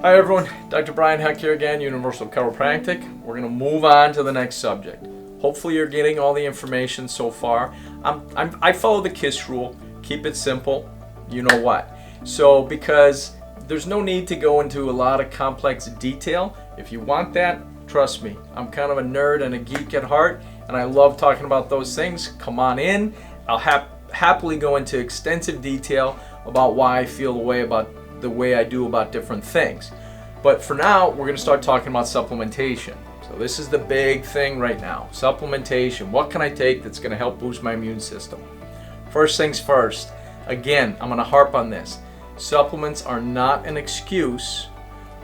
Hi everyone, Dr. Brian Huck here again, Universal Chiropractic. We're going to move on to the next subject. Hopefully you're getting all the information so far. I follow the KISS rule, keep it simple, you know what. So because there's no need to go into a lot of complex detail. If you want that, trust me, I'm kind of a nerd and a geek at heart, and I love talking about those things. Come on in. I'll happily go into extensive detail about why I feel the way I do about different things. But for now, we're going to start talking about supplementation. So this is the big thing right now. Supplementation. What can I take that's going to help boost my immune system? First things first. Again, I'm going to harp on this. Supplements are not an excuse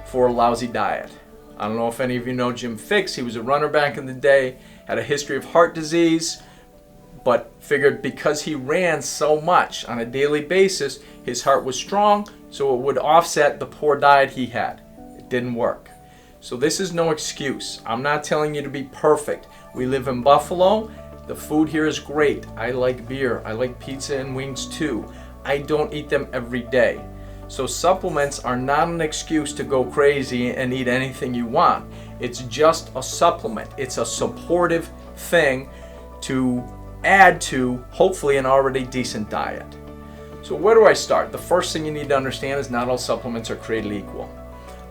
for a lousy diet. I don't know if any of you know Jim Fixx. He was a runner back in the day, had a history of heart disease, but figured because he ran so much on a daily basis, his heart was strong, so it would offset the poor diet he had. It didn't work. So this is no excuse. I'm not telling you to be perfect. We live in Buffalo. The food here is great. I like beer. I like pizza and wings too. I don't eat them every day. So supplements are not an excuse to go crazy and eat anything you want. It's just a supplement. It's a supportive thing to add to hopefully an already decent diet. So where do I start? The first thing you need to understand is not all supplements are created equal.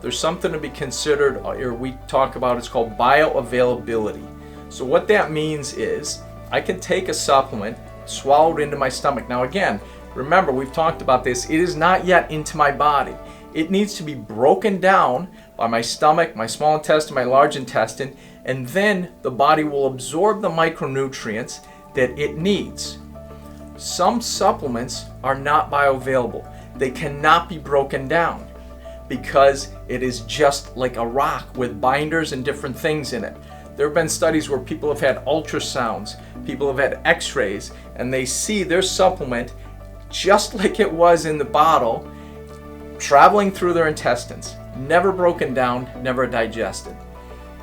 There's something to be considered, or we talk about, it's called bioavailability. So what that means is I can take a supplement, swallow it into my stomach. Now again, remember, we've talked about this. It is not yet into my body. It needs to be broken down by my stomach, my small intestine, my large intestine, and then the body will absorb the micronutrients that it needs. Some supplements are not bioavailable. They cannot be broken down because it is just like a rock with binders and different things in it. There have been studies where people have had ultrasounds, people have had x-rays, and they see their supplement just like it was in the bottle, traveling through their intestines, never broken down, never digested.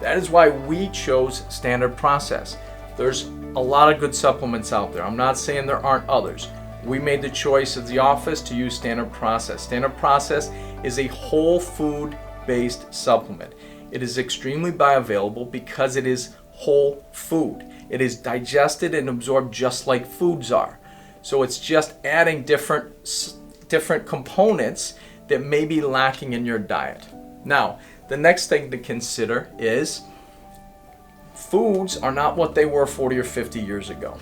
That is why we chose Standard Process. There's a lot of good supplements out there. I'm not saying there aren't others. We made the choice at the office to use Standard Process. Standard Process is a whole food based supplement. It is extremely bioavailable because it is whole food. It is digested and absorbed just like foods are. So it's just adding different components that may be lacking in your diet. Now, the next thing to consider is foods are not what they were 40 or 50 years ago.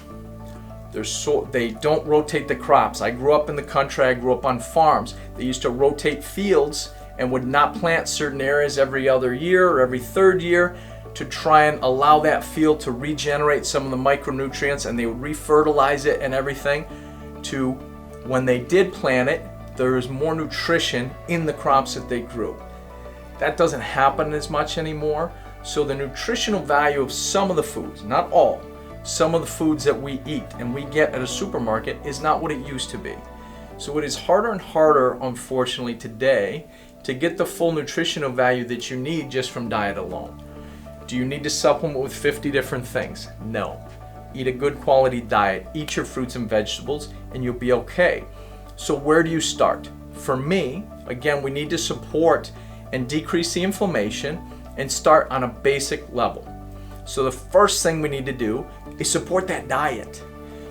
They don't rotate the crops. I grew up in the country. I grew up on farms. They used to rotate fields and would not plant certain areas every other year or every third year to try and allow that field to regenerate some of the micronutrients, and they would refertilize it and everything to when they did plant it, there was more nutrition in the crops that they grew. That doesn't happen as much anymore. So the nutritional value of some of the foods, not all, some of the foods that we eat and we get at a supermarket is not what it used to be. So it is harder and harder, unfortunately, today to get the full nutritional value that you need just from diet alone. Do you need to supplement with 50 different things? No. Eat a good quality diet, eat your fruits and vegetables, and you'll be okay. So where do you start? For me, again, we need to support and decrease the inflammation and start on a basic level. So the first thing we need to do is support that diet.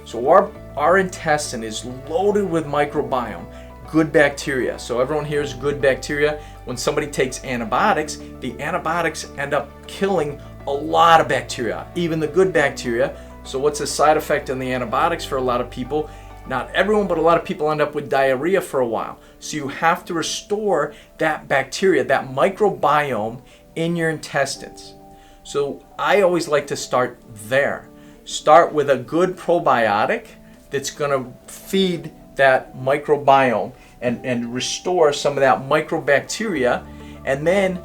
So our intestine is loaded with microbiome, good bacteria. So everyone hears good bacteria. When somebody takes antibiotics, the antibiotics end up killing a lot of bacteria, even the good bacteria. So what's the side effect in the antibiotics for a lot of people? Not everyone, but a lot of people end up with diarrhea for a while. So you have to restore that bacteria, that microbiome in your intestines. So I always like to start there. Start with a good probiotic that's going to feed that microbiome and restore some of that microbacteria, and then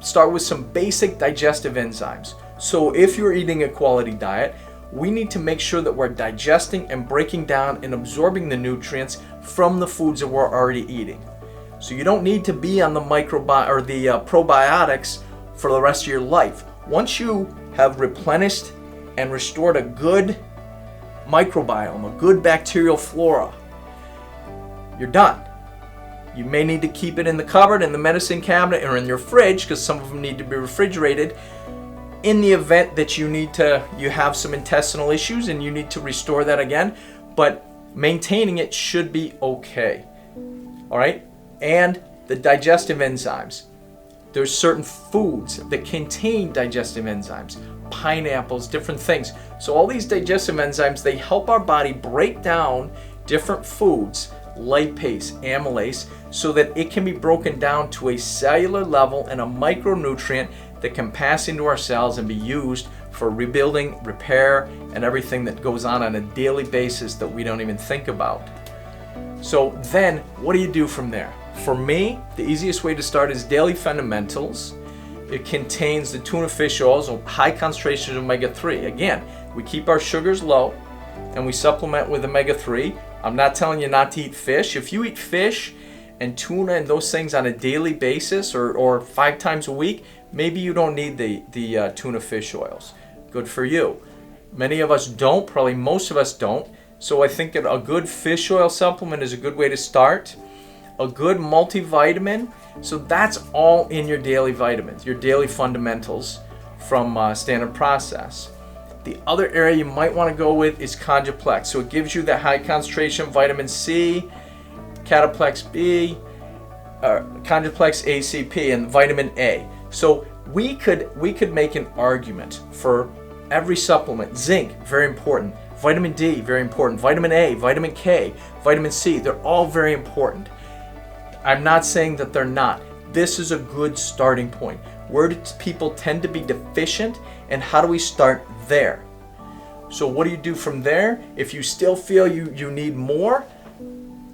start with some basic digestive enzymes. So if you're eating a quality diet, we need to make sure that we're digesting and breaking down and absorbing the nutrients from the foods that we're already eating. So you don't need to be on the probiotics for the rest of your life. Once you have replenished and restored a good microbiome, a good bacterial flora, you're done. You may need to keep it in the cupboard, in the medicine cabinet, or in your fridge, because some of them need to be refrigerated, in the event that you have some intestinal issues and you need to restore that again. But maintaining it should be okay. All right? And the digestive enzymes. There's certain foods that contain digestive enzymes, pineapples, different things. So all these digestive enzymes, they help our body break down different foods, lipase, amylase, so that it can be broken down to a cellular level and a micronutrient that can pass into our cells and be used for rebuilding, repair, and everything that goes on a daily basis that we don't even think about. So then, what do you do from there? For me, the easiest way to start is daily fundamentals. It contains the tuna fish oils, high concentrations of omega-3. Again, we keep our sugars low and we supplement with omega-3. I'm not telling you not to eat fish. If you eat fish and tuna and those things on a daily basis or 5 times a week, maybe you don't need the tuna fish oils. Good for you. Many of us don't, probably most of us don't. So I think that a good fish oil supplement is a good way to start. A good multivitamin, so that's all in your daily vitamins, your daily fundamentals from Standard Process. The other area you might want to go with is Conjuplex. So it gives you that high concentration of vitamin C, Cataplex B, Conjuplex ACP, and vitamin A. So we could make an argument for every supplement. Zinc, very important. Vitamin D, very important. Vitamin A, vitamin K, vitamin C, they're all very important. I'm not saying that they're not. This is a good starting point. Where do people tend to be deficient, and how do we start there? So what do you do from there? If you still feel you need more,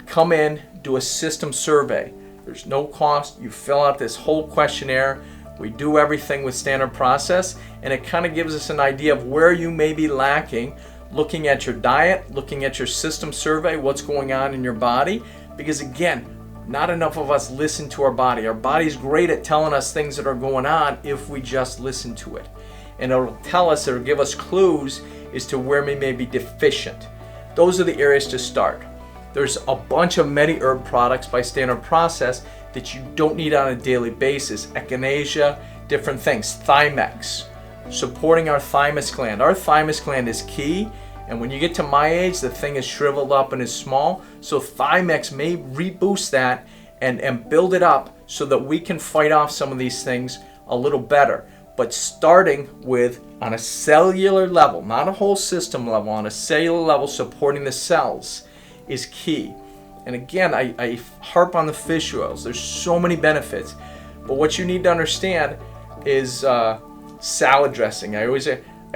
come in, do a system survey. There's no cost. You fill out this whole questionnaire. We do everything with Standard Process, and it kind of gives us an idea of where you may be lacking, looking at your diet, looking at your system survey, what's going on in your body. Because again, not enough of us listen to our body. Our body's great at telling us things that are going on if we just listen to it. And it'll tell us, it'll give us clues as to where we may be deficient. Those are the areas to start. There's a bunch of MediHerb products by Standard Process that you don't need on a daily basis. Echinacea, different things. Thymex, supporting our thymus gland. Our thymus gland is key. And when you get to my age, the thing is shriveled up and is small. So Thymex may reboost that and build it up so that we can fight off some of these things a little better. But starting with, on a cellular level, not a whole system level, on a cellular level, supporting the cells is key. And again, I harp on the fish oils. There's so many benefits. But what you need to understand is salad dressing.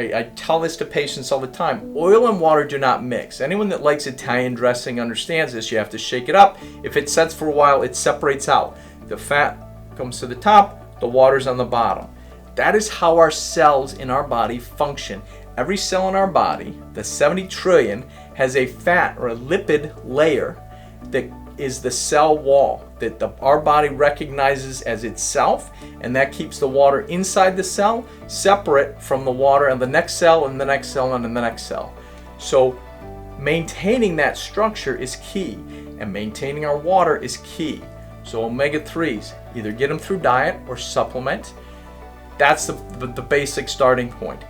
I tell this to patients all the time. Oil and water do not mix. Anyone that likes Italian dressing understands this. You have to shake it up. If it sets for a while, it separates out. The fat comes to the top, the water's on the bottom. That is how our cells in our body function. Every cell in our body, the 70 trillion, has a fat or a lipid layer that is the cell wall that our body recognizes as itself, and that keeps the water inside the cell separate from the water and the next cell and the next cell and the next cell. So maintaining that structure is key, and maintaining our water is key. So omega-3s, either get them through diet or supplement. That's the basic starting point.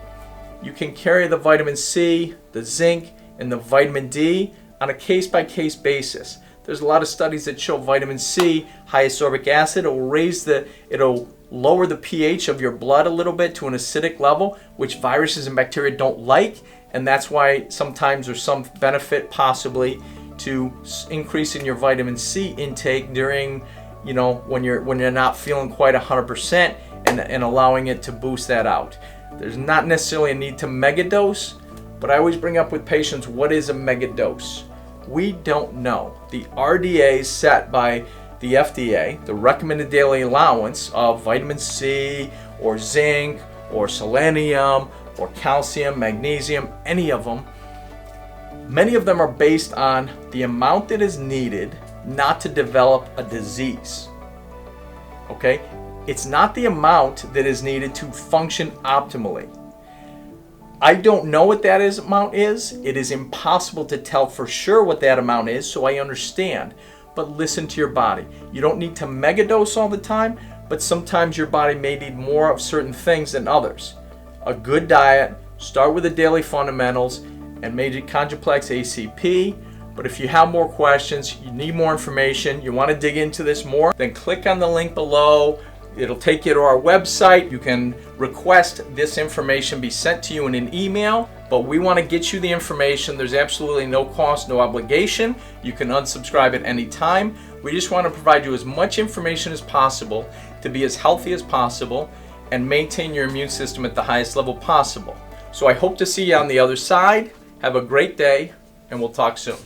You can carry the vitamin C, the zinc, and the vitamin D on a case-by-case basis. There's a lot of studies that show vitamin C, high ascorbic acid, it'll lower the pH of your blood a little bit to an acidic level, which viruses and bacteria don't like, and that's why sometimes there's some benefit possibly to increasing your vitamin C intake during, when you're not feeling quite 100%, and allowing it to boost that out. There's not necessarily a need to megadose, but I always bring up with patients, what is a megadose? We don't know. The RDA is set by the FDA, the recommended daily allowance of vitamin C or zinc or selenium or calcium, magnesium, any of them. Many of them are based on the amount that is needed not to develop a disease. Okay? It's not the amount that is needed to function optimally. I don't know what that amount is. It is impossible to tell for sure what that amount is, so I understand. but listen to your body. You don't need to megadose all the time, but sometimes your body may need more of certain things than others. A good diet, start with the daily fundamentals, and major Chondroplex ACP. But if you have more questions, you need more information, you want to dig into this more, then click on the link below. It'll take you to our website. You can request this information be sent to you in an email, but we want to get you the information. There's absolutely no cost, no obligation. You can unsubscribe at any time. We just want to provide you as much information as possible to be as healthy as possible and maintain your immune system at the highest level possible. So I hope to see you on the other side. Have a great day, and we'll talk soon.